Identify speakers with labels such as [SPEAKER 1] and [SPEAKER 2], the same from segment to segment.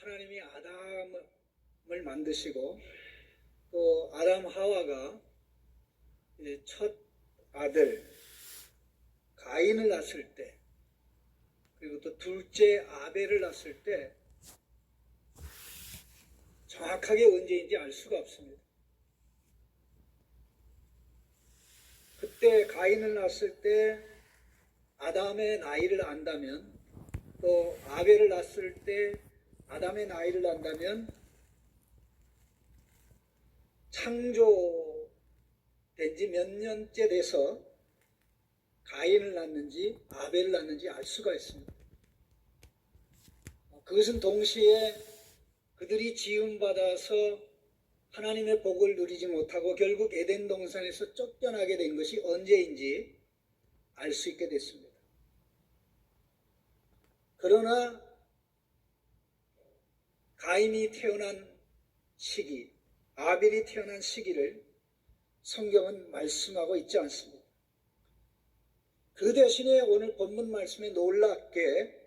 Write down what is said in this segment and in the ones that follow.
[SPEAKER 1] 하나님이 아담을 만드시고 또 아담 하와가 이제 첫 아들 가인을 낳았을 때, 그리고 또 둘째 아벨을 낳았을 때 정확하게 언제인지 알 수가 없습니다. 그때 가인을 낳았을 때 아담의 나이를 안다면, 또 아벨을 낳았을 때 아담의 나이를 안다면 창조된 지 몇 년째 돼서 가인을 낳는지 아벨을 낳는지 알 수가 있습니다. 그것은 동시에 그들이 지음받아서 하나님의 복을 누리지 못하고 결국 에덴 동산에서 쫓겨나게 된 것이 언제인지 알 수 있게 됐습니다. 그러나 가인이 태어난 시기, 아벨이 태어난 시기를 성경은 말씀하고 있지 않습니다. 그 대신에 오늘 본문 말씀에 놀랍게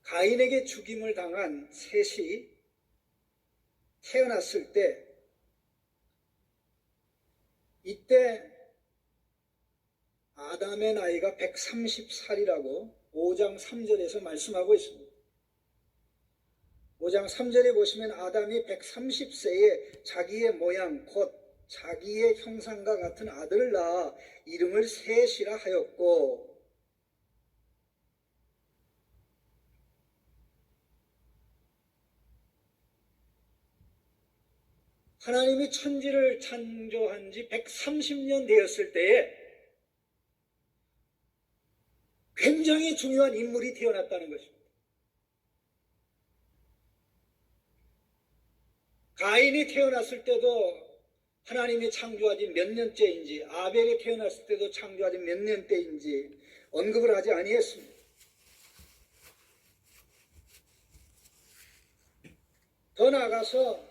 [SPEAKER 1] 가인에게 죽임을 당한 셋이 태어났을 때, 이때 아담의 나이가 130살이라고 5장 3절에서 말씀하고 있습니다. 5장 3절에 보시면 아담이 130세에 자기의 모양 곧 자기의 형상과 같은 아들을 낳아 이름을 셋이라 하였고, 하나님이 천지를 창조한 지 130년 되었을 때에 굉장히 중요한 인물이 태어났다는 것입니다. 가인이 태어났을 때도 하나님이 창조하지 몇 년째인지, 아벨이 태어났을 때도 창조하지 몇 년째인지 언급을 하지 아니했습니다. 더 나아가서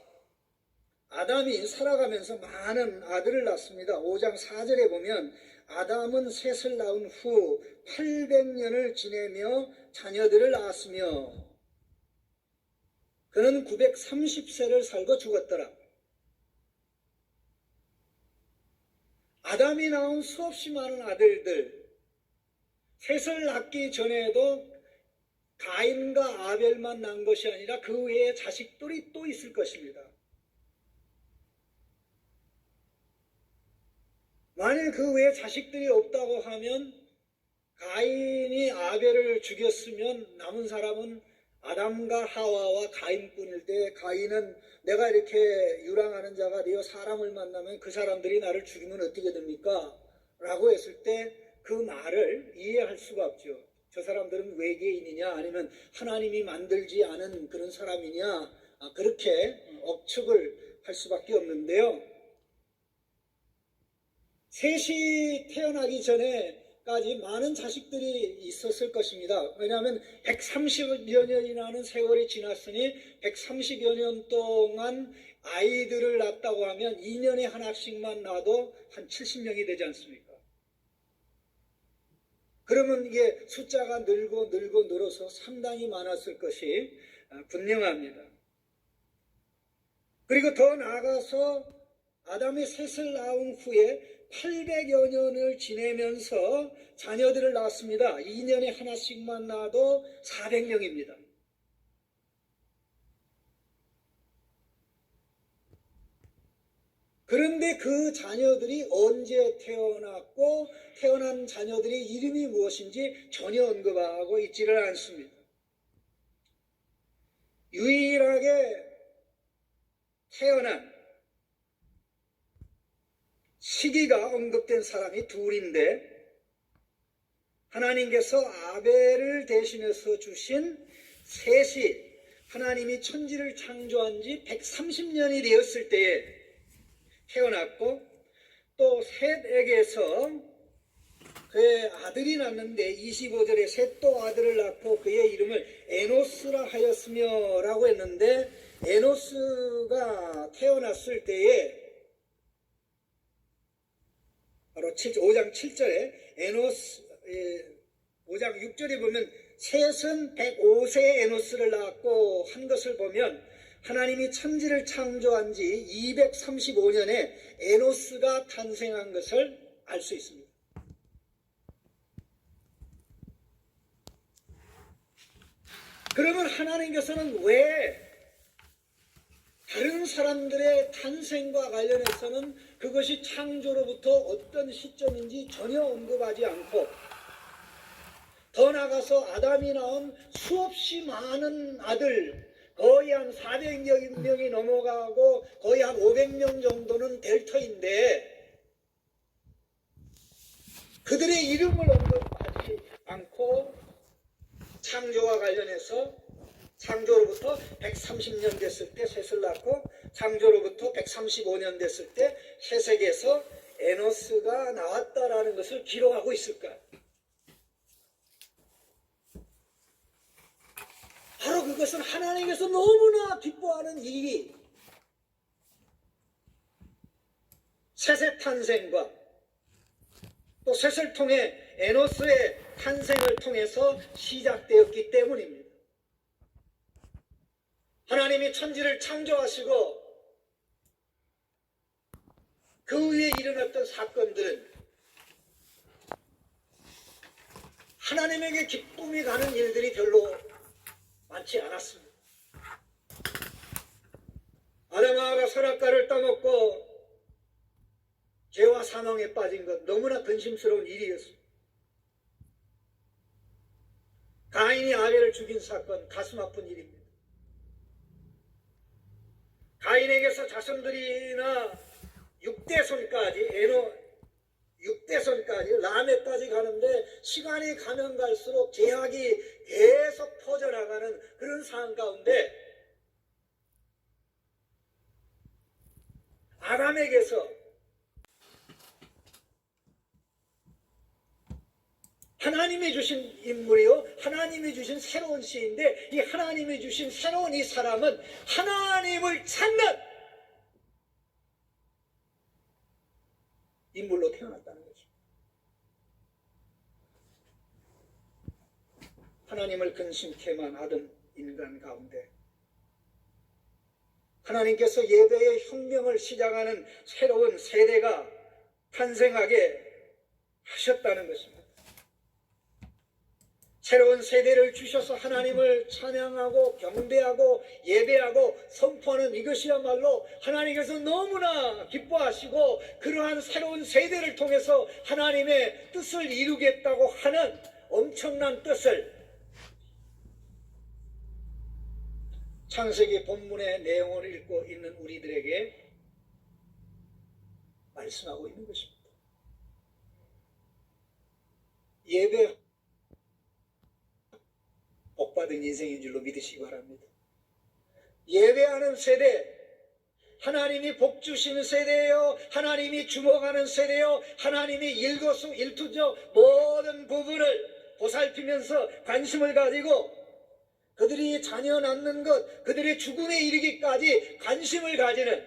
[SPEAKER 1] 아담이 살아가면서 많은 아들을 낳습니다. 5장 4절에 보면 아담은 셋을 낳은 후 800년을 지내며 자녀들을 낳았으며 그는 930세를 살고 죽었더라. 아담이 낳은 수없이 많은 아들들, 셋을 낳기 전에도 가인과 아벨만 낳은 것이 아니라 그 외에 자식들이 또 있을 것입니다. 만일 그 외에 자식들이 없다고 하면 가인이 아벨을 죽였으면 남은 사람은 아담과 하와와 가인뿐일 때, 가인은 내가 이렇게 유랑하는 자가 되어 사람을 만나면 그 사람들이 나를 죽이면 어떻게 됩니까? 라고 했을 때 그 말을 이해할 수가 없죠. 저 사람들은 외계인이냐 아니면 하나님이 만들지 않은 그런 사람이냐, 그렇게 억측을 할 수밖에 없는데요. 셋이 태어나기 전에까지 많은 자식들이 있었을 것입니다. 왜냐하면 130여 년이라는 세월이 지났으니 130여 년 동안 아이들을 낳았다고 하면 2년에 하나씩만 낳아도 한 70명이 되지 않습니까? 그러면 이게 숫자가 늘어서 상당히 많았을 것이 분명합니다. 그리고 더 나아가서 아담이 셋을 낳은 후에 800여 년을 지내면서 자녀들을 낳았습니다. 2년에 하나씩만 낳아도 400명입니다. 그런데 그 자녀들이 언제 태어났고 태어난 자녀들의 이름이 무엇인지 전혀 언급하고 있지를 않습니다. 유일하게 태어난 시기가 언급된 사람이 둘인데, 하나님께서 아벨을 대신해서 주신 셋이 하나님이 천지를 창조한 지 130년이 되었을 때에 태어났고, 또 셋에게서 그의 아들이 낳는데 25절에 셋도 아들을 낳고 그의 이름을 에노스라 하였으며 라고 했는데, 에노스가 태어났을 때에 바로 5장 7절에 에노스, 5장 6절에 보면 셋은 가인은 105세에 에노스를 낳았고 한 것을 보면 하나님이 천지를 창조한 지 235년에 에노스가 탄생한 것을 알 수 있습니다. 그러면 하나님께서는 왜 다른 사람들의 탄생과 관련해서는 그것이 창조로부터 어떤 시점인지 전혀 언급하지 않고, 더 나아가서 아담이 낳은 수없이 많은 아들, 거의 한 400여 명이 넘어가고 거의 한 500명 정도는 될 터인데 그들의 이름을 언급하지 않고 창조와 관련해서 창조로부터 130년 됐을 때 셋을 낳고 창조로부터 135년 됐을 때 셋에게서 에노스가 나왔다라는 것을 기록하고 있을까? 바로 그것은 하나님께서 너무나 기뻐하는 일이 셋의 탄생과 또 셋을 통해 에노스의 탄생을 통해서 시작되었기 때문입니다. 하나님이 천지를 창조하시고 그 위에 일어났던 사건들은 하나님에게 기쁨이 가는 일들이 별로 많지 않았습니다. 아담하가 선악과를 따먹고 죄와 사망에 빠진 것, 너무나 근심스러운 일이었습니다. 가인이 아벨을 죽인 사건, 가슴 아픈 일입니다. 가인에게서 자손들이나 6대손까지, 6대손까지, 라멕까지 가는데 시간이 가면 갈수록 제약이 계속 퍼져나가는 그런 상황 가운데 아담에게서 하나님이 주신 인물이요, 하나님이 주신 새로운 씨인데 이 하나님이 주신 새로운 이 사람은 하나님을 찾는 인물로 태어났다는 거죠. 하나님을 근심케만 하던 인간 가운데 하나님께서 예배의 혁명을 시작하는 새로운 세대가 탄생하게 하셨다는 것입니다. 새로운 세대를 주셔서 하나님을 찬양하고 경배하고 예배하고 선포하는 이것이야말로 하나님께서 너무나 기뻐하시고 그러한 새로운 세대를 통해서 하나님의 뜻을 이루겠다고 하는 엄청난 뜻을 창세기 본문의 내용을 읽고 있는 우리들에게 말씀하고 있는 것입니다. 예배 복받은 인생인 줄로 믿으시기 바랍니다. 예배하는 세대, 하나님이 복 주시는 세대예요. 하나님이 주목하는 세대요. 하나님이 일거수일투족 모든 부분을 보살피면서 관심을 가지고 그들이 자녀 낳는 것, 그들의 죽음에 이르기까지 관심을 가지는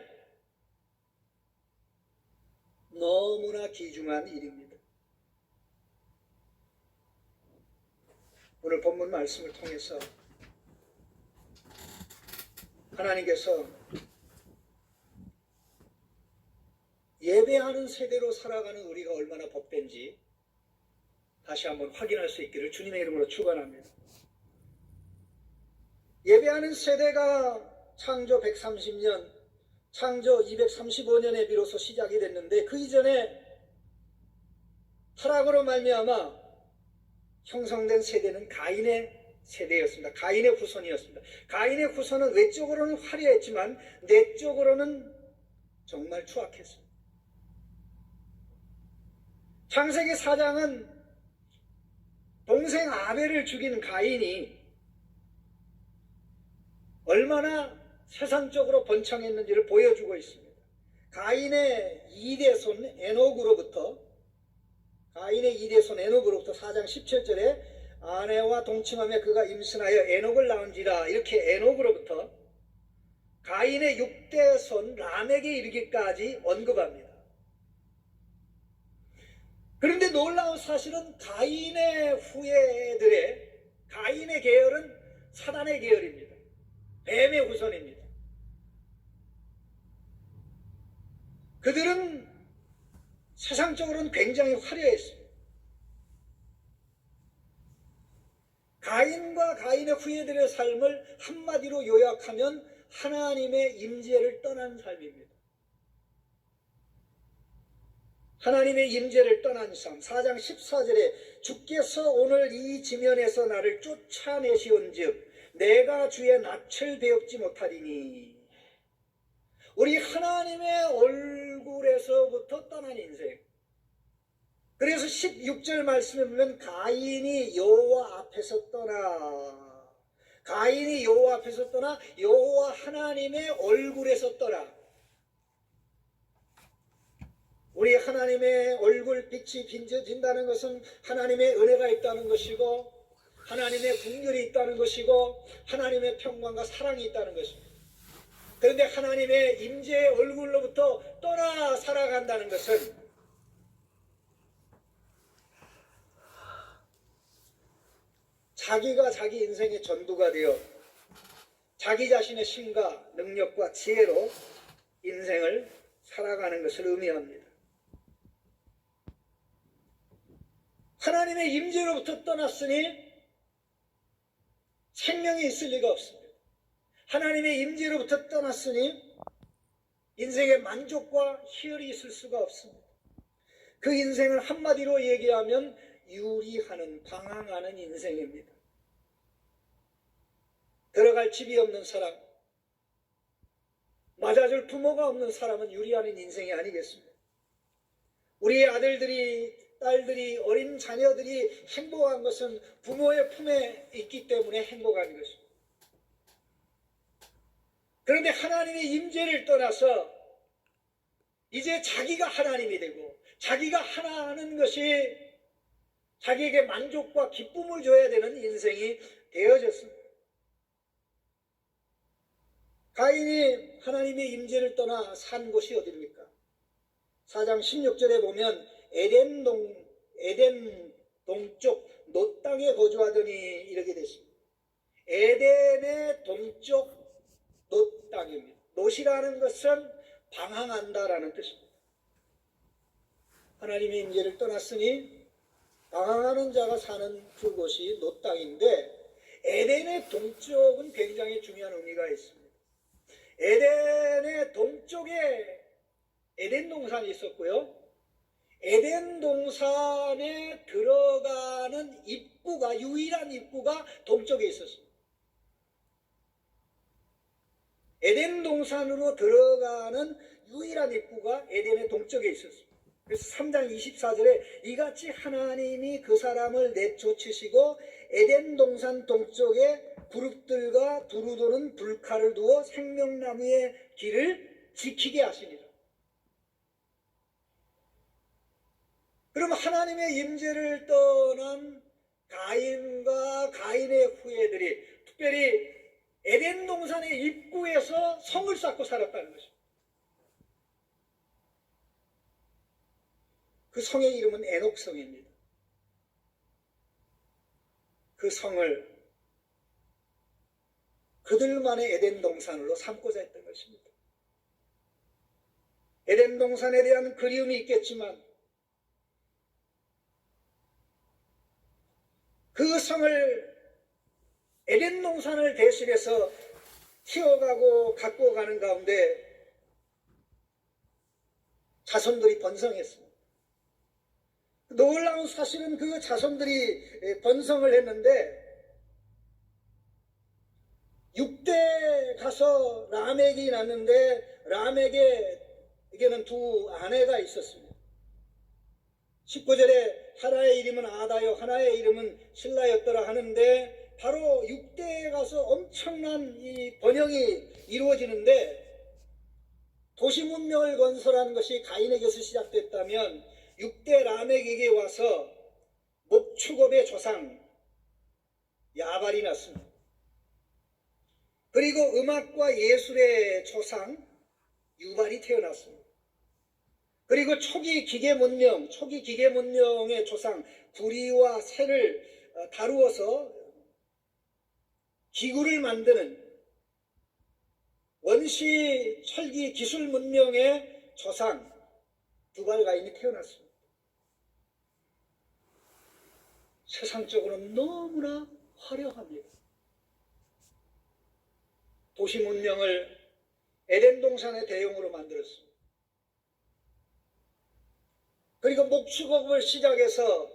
[SPEAKER 1] 너무나 귀중한 일입니다. 오늘 본문 말씀을 통해서 하나님께서 예배하는 세대로 살아가는 우리가 얼마나 복된지 다시 한번 확인할 수 있기를 주님의 이름으로 축원합니다. 예배하는 세대가 창조 130년, 창조 235년에 비로소 시작이 됐는데 그 이전에 타락으로 말미암아 형성된 세대는 가인의 세대였습니다. 가인의 후손이었습니다. 가인의 후손은 외적으로는 화려했지만 내적으로는 정말 추악했습니다. 창세기 4장은 동생 아벨을 죽인 가인이 얼마나 세상적으로 번창했는지를 보여주고 있습니다. 가인의 2대손 에녹으로부터 4장 17절에 아내와 동침하며 그가 임신하여 에녹을 낳은지라 이렇게 에녹으로부터 가인의 6대손 라멕에 이르기까지 언급합니다. 그런데 놀라운 사실은 가인의 후예들의 가인의 계열은 사단의 계열입니다. 뱀의 후손입니다. 그들은 세상적으로는 굉장히 화려했습니다. 가인과 가인의 후예들의 삶을 한마디로 요약하면 하나님의 임재를 떠난 삶입니다. 하나님의 임재를 떠난 삶. 4장 14절에 주께서 오늘 이 지면에서 나를 쫓아내시온즉 내가 주의 낯을 배웁지 못하리니. 우리 하나님의 얼굴에서부터 떠난 인생. 그래서 16절 말씀에 보면 가인이 여호와 앞에서 떠나, 가인이 여호와 앞에서 떠나 여호와 하나님의 얼굴에서 떠나. 우리 하나님의 얼굴 빛이 빈져진다는 것은 하나님의 은혜가 있다는 것이고 하나님의 긍휼이 있다는 것이고 하나님의 평강과 사랑이 있다는 것입니다. 그런데 하나님의 임재의 얼굴로부터 떠나 살아간다는 것은 자기가 자기 인생의 전부가 되어 자기 자신의 힘과 능력과 지혜로 인생을 살아가는 것을 의미합니다. 하나님의 임재로부터 떠났으니 생명이 있을 리가 없습니다. 하나님의 임재로부터 떠났으니 인생의 만족과 희열이 있을 수가 없습니다. 그 인생을 한마디로 얘기하면 유리하는, 방황하는 인생입니다. 들어갈 집이 없는 사람, 맞아줄 부모가 없는 사람은 유리하는 인생이 아니겠습니까? 우리의 아들들이, 딸들이, 어린 자녀들이 행복한 것은 부모의 품에 있기 때문에 행복한 것입니다. 그런데 하나님의 임재를 떠나서 이제 자기가 하나님이 되고 자기가 하나 하는 것이 자기에게 만족과 기쁨을 줘야 되는 인생이 되어졌습니다. 가인이 하나님의 임재를 떠나 산 곳이 어디입니까? 4장 16절에 보면 에덴 동쪽 놋 땅에 거주하더니 이렇게 됐습니다. 에덴의 동쪽 놋 땅입니다. 놋이라는 것은 방황한다라는 뜻입니다. 하나님의 임재를 떠났으니 방황하는 자가 사는 그곳이 놋 땅인데 에덴의 동쪽은 굉장히 중요한 의미가 있습니다. 에덴의 동쪽에 에덴 동산이 있었고요. 에덴 동산에 들어가는 입구가, 유일한 입구가 동쪽에 있었습니다. 에덴 동산으로 들어가는 유일한 입구가 에덴의 동쪽에 있었습니다. 그래서 3장 24절에 이같이 하나님이 그 사람을 내쫓으시고 에덴 동산 동쪽에 그룹들과 두루 도는 불칼을 두어 생명나무의 길을 지키게 하시니라. 그럼 하나님의 임재를 떠난 가인과 가인의 후예들이 특별히 에덴 동산의 입구에서 성을 쌓고 살았다는 것입니다. 그 성의 이름은 에녹성입니다. 그 성을 그들만의 에덴 동산으로 삼고자 했던 것입니다. 에덴 동산에 대한 그리움이 있겠지만 그 성을 에덴 동산을 대신해서 튀어가고 갖고 가는 가운데 자손들이 번성했습니다. 놀라운 사실은 그 자손들이 번성을 했는데 6대 가서 라멕이 낳는데 라멕에게는 두 아내가 있었습니다. 19절에 하나의 이름은 아다요 하나의 이름은 실라였더라 하는데 바로 6대에 가서 엄청난 이 번영이 이루어지는데 도시 문명을 건설한 것이 가인에게서 시작됐다면 6대 라멕에게 와서 목축업의 조상 야발이 났습니다. 그리고 음악과 예술의 조상 유발이 태어났습니다. 그리고 초기 기계 문명의 조상 구리와 쇠를 다루어서 기구를 만드는 원시 철기 기술 문명의 조상 두발 가인이 태어났습니다. 세상적으로는 너무나 화려합니다. 도시 문명을 에덴 동산의 대용으로 만들었습니다. 그리고 목축업을 시작해서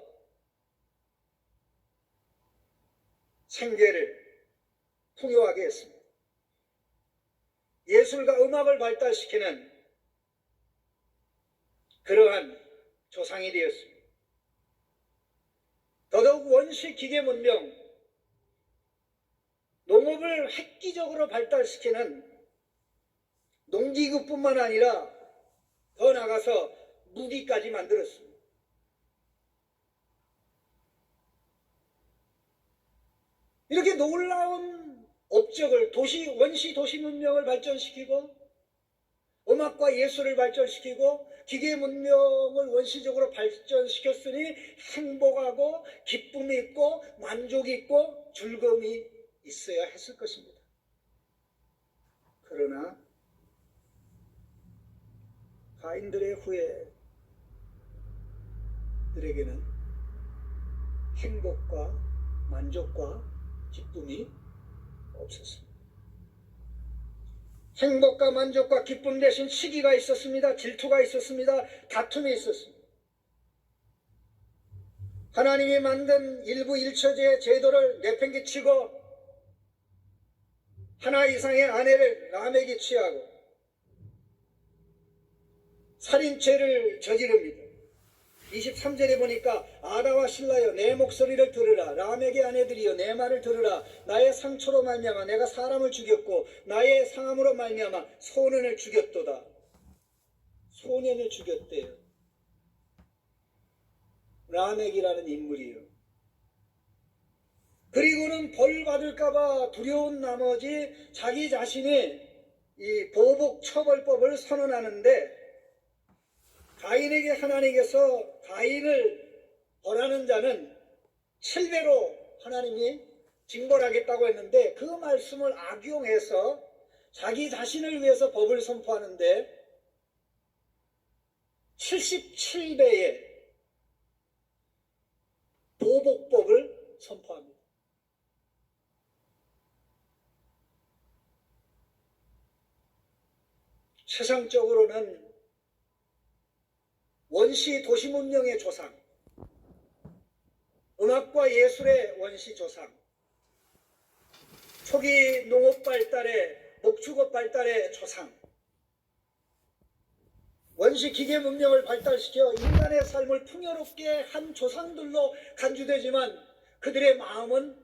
[SPEAKER 1] 생계를 풍요하게 했습니다. 예술과 음악을 발달시키는 그러한 조상이 되었습니다. 더더욱 원시 기계 문명, 농업을 획기적으로 발달시키는 농기구뿐만 아니라 더 나아가서 무기까지 만들었습니다. 이렇게 놀라운 업적을 원시 도시 문명을 발전시키고 음악과 예술을 발전시키고 기계 문명을 원시적으로 발전시켰으니 행복하고 기쁨이 있고 만족이 있고 즐거움이 있어야 했을 것입니다. 그러나 가인들의 후예들에게는 행복과 만족과 기쁨이 없었습니다. 행복과 만족과 기쁨 대신 시기가 있었습니다. 질투가 있었습니다. 다툼이 있었습니다. 하나님이 만든 일부 일처제 제도를 내팽개치고 하나 이상의 아내를 라멕이 취하고 살인죄를 저지릅니다. 23절에 보니까 아다와 신라여 내 목소리를 들으라. 라멕의 아내들이여 내 말을 들으라. 나의 상처로 말미암아 내가 사람을 죽였고 나의 상함으로 말미암아 소년을 죽였도다. 소년을 죽였대요. 라멕이라는 인물이요. 그리고는 벌 받을까봐 두려운 나머지 자기 자신이 이 보복 처벌법을 선언하는데 가인에게 하나님께서 가인을 벌하는 자는 7배로 하나님이 징벌하겠다고 했는데 그 말씀을 악용해서 자기 자신을 위해서 법을 선포하는데 77배의 보복법을 선포합니다. 세상적으로는 원시 도시 문명의 조상, 음악과 예술의 원시 조상, 초기 농업 발달의 목축업 발달의 조상, 원시 기계 문명을 발달시켜 인간의 삶을 풍요롭게 한 조상들로 간주되지만 그들의 마음은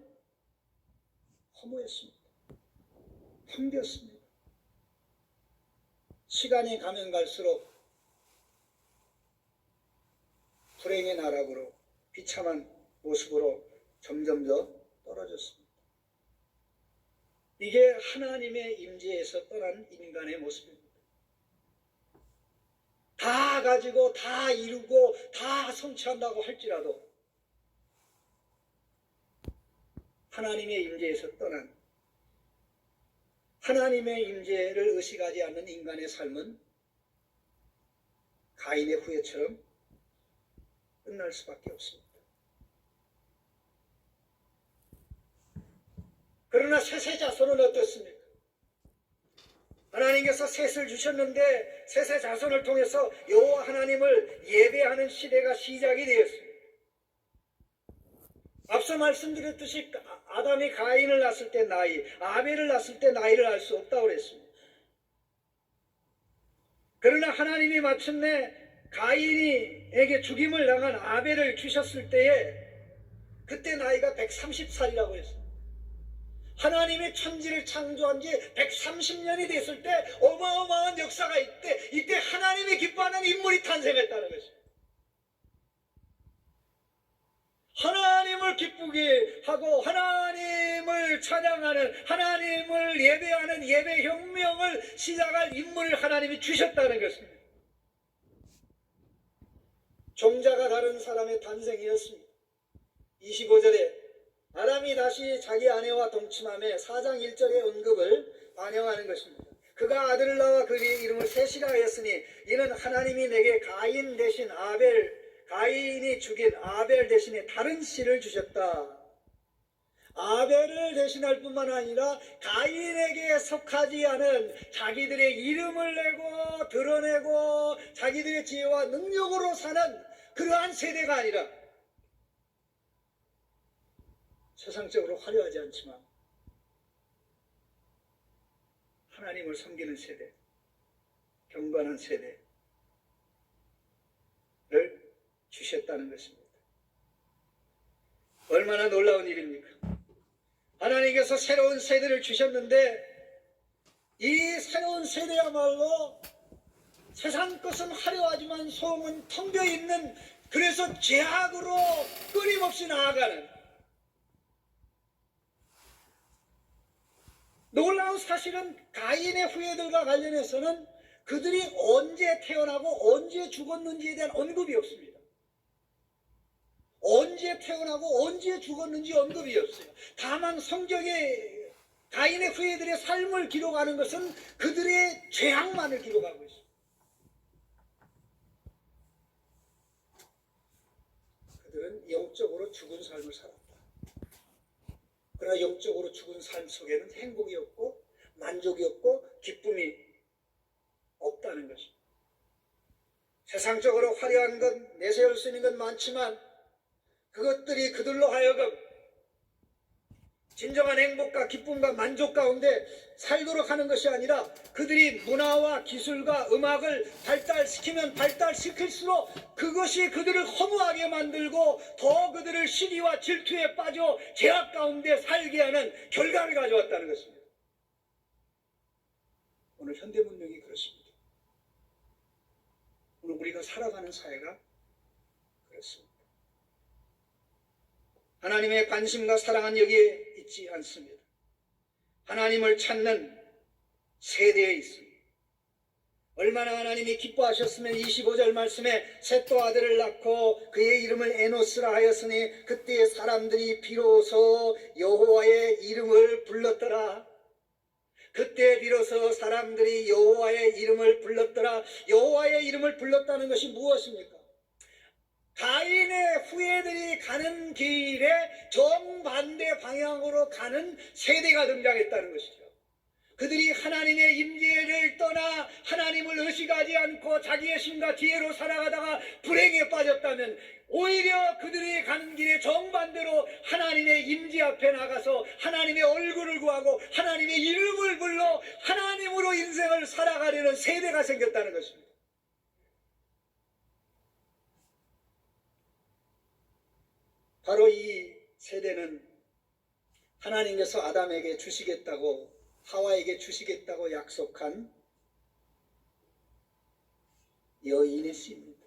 [SPEAKER 1] 허무했습니다. 힘겼습니다. 시간이 가면 갈수록 불행의 나락으로 비참한 모습으로 점점 더 떨어졌습니다. 이게 하나님의 임재에서 떠난 인간의 모습입니다. 다 가지고 다 이루고 다 성취한다고 할지라도 하나님의 임재에서 떠난 하나님의 임재를 의식하지 않는 인간의 삶은 가인의 후예처럼 끝날 수밖에 없습니다. 그러나 셋의 자손은 어떻습니까? 하나님께서 셋을 주셨는데 셋의 자손을 통해서 여호와 하나님을 예배하는 시대가 시작이 되었습니다. 앞서 말씀드렸듯이 아담이 가인을 낳았을 때 나이, 아벨을 낳았을 때 나이를 알 수 없다고 그랬습니다. 그러나 하나님이 마침내 가인에게 죽임을 당한 아벨을 주셨을 때에 그때 나이가 130살이라고 했습니다. 하나님의 천지를 창조한 지 130년이 됐을 때 어마어마한 역사가 이때 하나님이 기뻐하는 인물이 탄생했다는 것입니다. 하나님을 기쁘게 하고 하나님을 찬양하는 하나님을 예배하는 예배혁명을 시작할 인물을 하나님이 주셨다는 것입니다. 종자가 다른 사람의 탄생이었습니다. 25절에 아담이 다시 자기 아내와 동침함에 4장 1절의 언급을 반영하는 것입니다. 그가 아들을 낳아 그의 이름을 셋이라 하였으니 이는 하나님이 내게 가인이 죽인 아벨 대신에 다른 씨를 주셨다. 아벨을 대신할 뿐만 아니라 가인에게 속하지 않은 자기들의 이름을 내고 드러내고 자기들의 지혜와 능력으로 사는 그러한 세대가 아니라 세상적으로 화려하지 않지만 하나님을 섬기는 세대, 경건한 세대를 주셨다는 것입니다. 얼마나 놀라운 일입니까? 하나님께서 새로운 세대를 주셨는데 이 새로운 세대야말로 세상 것은 화려하지만 속은 텅 비어 있는, 그래서 죄악으로 끊임없이 나아가는 놀라운 사실은 가인의 후예들과 관련해서는 그들이 언제 태어나고 언제 죽었는지에 대한 언급이 없습니다. 언제 태어나고 언제 죽었는지 언급이 없어요. 다만 성경에 가인의 후예들의 삶을 기록하는 것은 그들의 죄악만을 기록하고 있습니다. 그들은 영적으로 죽은 삶을 살았다. 그러나 영적으로 죽은 삶 속에는 행복이 없고 만족이 없고 기쁨이 없다는 것입니다. 세상적으로 화려한 것, 내세울 수 있는 건 많지만 그것들이 그들로 하여금 진정한 행복과 기쁨과 만족 가운데 살도록 하는 것이 아니라 그들이 문화와 기술과 음악을 발달시키면 발달시킬수록 그것이 그들을 허무하게 만들고 더 그들을 시기와 질투에 빠져 죄악 가운데 살게 하는 결과를 가져왔다는 것입니다. 오늘 현대문명이 그렇습니다. 오늘 우리가 살아가는 사회가 그렇습니다. 하나님의 관심과 사랑은 여기에 있지 않습니다. 하나님을 찾는 세대에 있습니다. 얼마나 하나님이 기뻐하셨으면 25절 말씀에 셋도 아들을 낳고 그의 이름을 에노스라 하였으니 그때 사람들이 비로소 여호와의 이름을 불렀더라. 그때 비로소 사람들이 여호와의 이름을 불렀더라. 여호와의 이름을 불렀다는 것이 무엇입니까? 가인의 후예들이 가는 길에 정반대 방향으로 가는 세대가 등장했다는 것이죠. 그들이 하나님의 임재를 떠나 하나님을 의식하지 않고 자기의 힘과 지혜로 살아가다가 불행에 빠졌다면 오히려 그들이 가는 길에 정반대로 하나님의 임재 앞에 나가서 하나님의 얼굴을 구하고 하나님의 이름을 불러 하나님으로 인생을 살아가려는 세대가 생겼다는 것입니다. 바로 이 세대는 하나님께서 아담에게 주시겠다고, 하와에게 주시겠다고 약속한 여인의 씨입니다.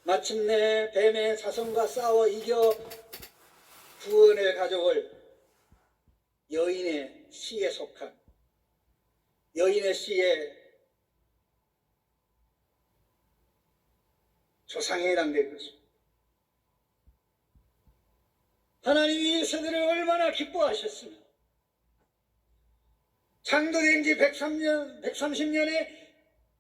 [SPEAKER 1] 마침내 뱀의 자손과 싸워 이겨 구원을 가져올 여인의 씨에 속한, 여인의 씨의 조상에 해당된 것입니다. 하나님이 이 세대를 얼마나 기뻐하셨으면 창조된 지 130년에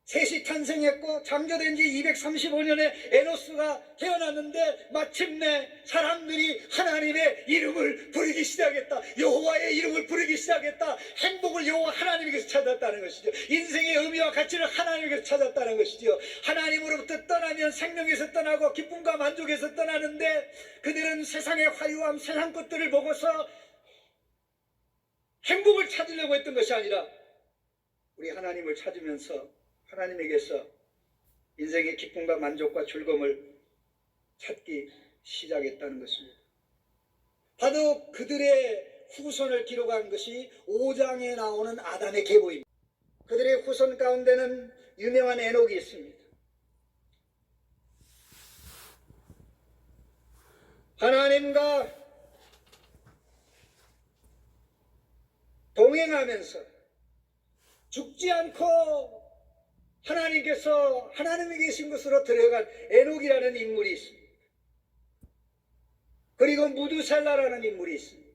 [SPEAKER 1] 셋이 탄생했고 창조된 지 235년에 에노스가 태어났는데 마침내 사람들이 하나님의 이름을 부르기 시작했다. 여호와의 이름을 부르기 시작했다. 행복을 여호와 하나님에게서 찾았다는 것이죠. 인생의 의미와 가치를 하나님에게서 찾았다는 것이죠. 하나님으로부터 떠나면 생명에서 떠나고 기쁨과 만족에서 떠나는데 그들은 세상의 화려함, 세상 것들을 보고서 행복을 찾으려고 했던 것이 아니라 우리 하나님을 찾으면서 하나님에게서 인생의 기쁨과 만족과 즐거움을 찾기 시작했다는 것입니다. 바로 그들의 후손을 기록한 것이 5장에 나오는 아담의 계보입니다. 그들의 후손 가운데는 유명한 에녹이 있습니다. 하나님과 동행하면서 죽지 않고 하나님께서 하나님이 계신 곳으로 들어간 에녹이라는 인물이 있습니다. 그리고 무두셀라라는 인물이 있습니다.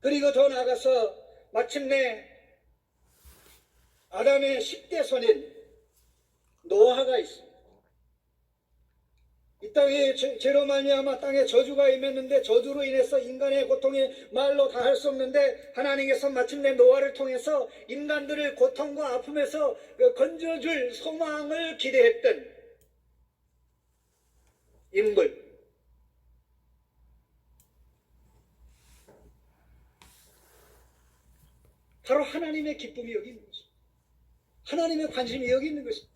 [SPEAKER 1] 그리고 더 나아가서 마침내 아담의 10대 손인 노아가 있습니다. 이 땅에 죄로 말미암아 땅에 저주가 임했는데 저주로 인해서 인간의 고통이 말로 다 할 수 없는데 하나님께서 마침내 노아를 통해서 인간들을 고통과 아픔에서 건져줄 소망을 기대했던 인물, 바로 하나님의 기쁨이 여기 있는 것입니다. 하나님의 관심이 여기 있는 것입니다.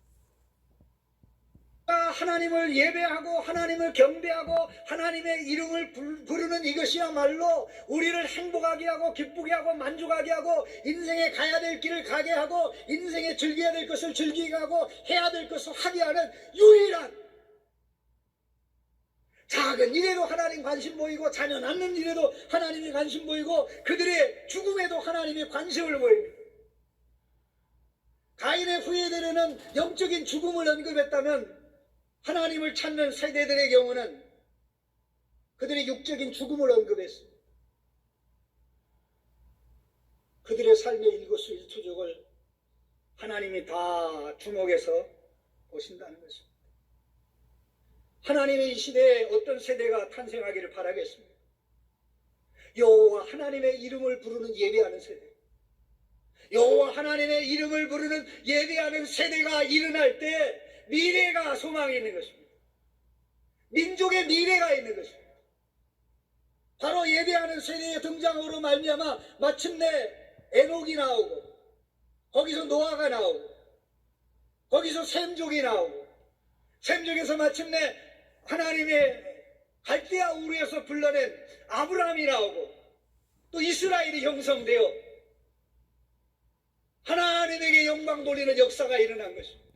[SPEAKER 1] 하나님을 예배하고 하나님을 경배하고 하나님의 이름을 부르는 이것이야말로 우리를 행복하게 하고 기쁘게 하고 만족하게 하고 인생에 가야 될 길을 가게 하고 인생에 즐겨야 될 것을 즐기게 하고 해야 될 것을 하게 하는 유일한, 작은 일에도 하나님 관심 보이고 자녀 낳는 일에도 하나님이 관심 보이고 그들의 죽음에도 하나님이 관심을 보입니다. 가인의 후예들에는 영적인 죽음을 언급했다면 하나님을 찾는 세대들의 경우는 그들의 육적인 죽음을 언급했습니다. 그들의 삶의 일거수일투족을 하나님이 다 주목해서 보신다는 것입니다. 하나님의 이 시대에 어떤 세대가 탄생하기를 바라겠습니다. 여호와 하나님의 이름을 부르는 예배하는 세대, 여호와 하나님의 이름을 부르는 예배하는 세대가 일어날 때 미래가 소망이 있는 것입니다. 민족의 미래가 있는 것입니다. 바로 예배하는 세대의 등장으로 말미암아 마침내 에녹이 나오고 거기서 노아가 나오고 거기서 셈족이 나오고 셈족에서 마침내 하나님의 갈대아 우르에서 불러낸 아브라함이 나오고 또 이스라엘이 형성되어 하나님에게 영광 돌리는 역사가 일어난 것입니다.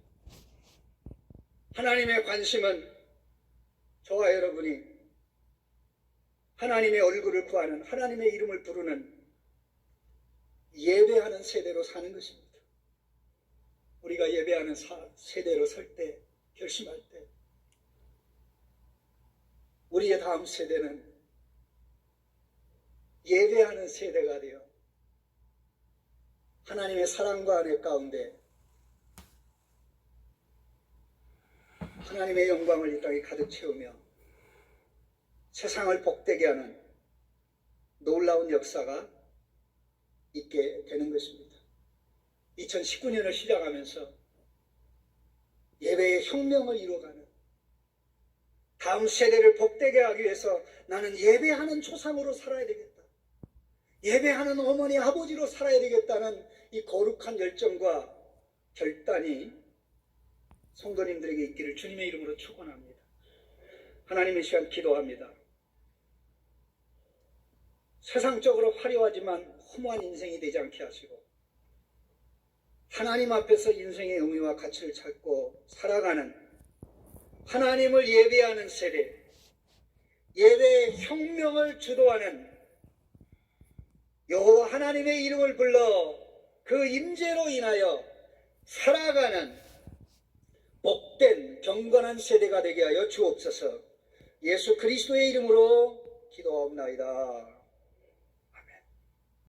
[SPEAKER 1] 하나님의 관심은 저와 여러분이 하나님의 얼굴을 구하는, 하나님의 이름을 부르는, 예배하는 세대로 사는 것입니다. 우리가 예배하는 세대로 설 때, 결심할 때 우리의 다음 세대는 예배하는 세대가 되어 하나님의 사랑과 은혜 가운데 하나님의 영광을 이 땅에 가득 채우며 세상을 복되게 하는 놀라운 역사가 있게 되는 것입니다. 2019년을 시작하면서 예배의 혁명을 이루어가는, 다음 세대를 복되게 하기 위해서 나는 예배하는 조상으로 살아야 되겠다, 예배하는 어머니 아버지로 살아야 되겠다는 이 거룩한 열정과 결단이 성도님들에게 있기를 주님의 이름으로 축원합니다. 하나님의 시간 기도합니다. 세상적으로 화려하지만 허무한 인생이 되지 않게 하시고 하나님 앞에서 인생의 의미와 가치를 찾고 살아가는 하나님을 예배하는 세대, 예배의 혁명을 주도하는 여호와 하나님의 이름을 불러 그 임재로 인하여 살아가는 복된 경건한 세대가 되게 하여 주옵소서. 예수 그리스도의 이름으로 기도하옵나이다.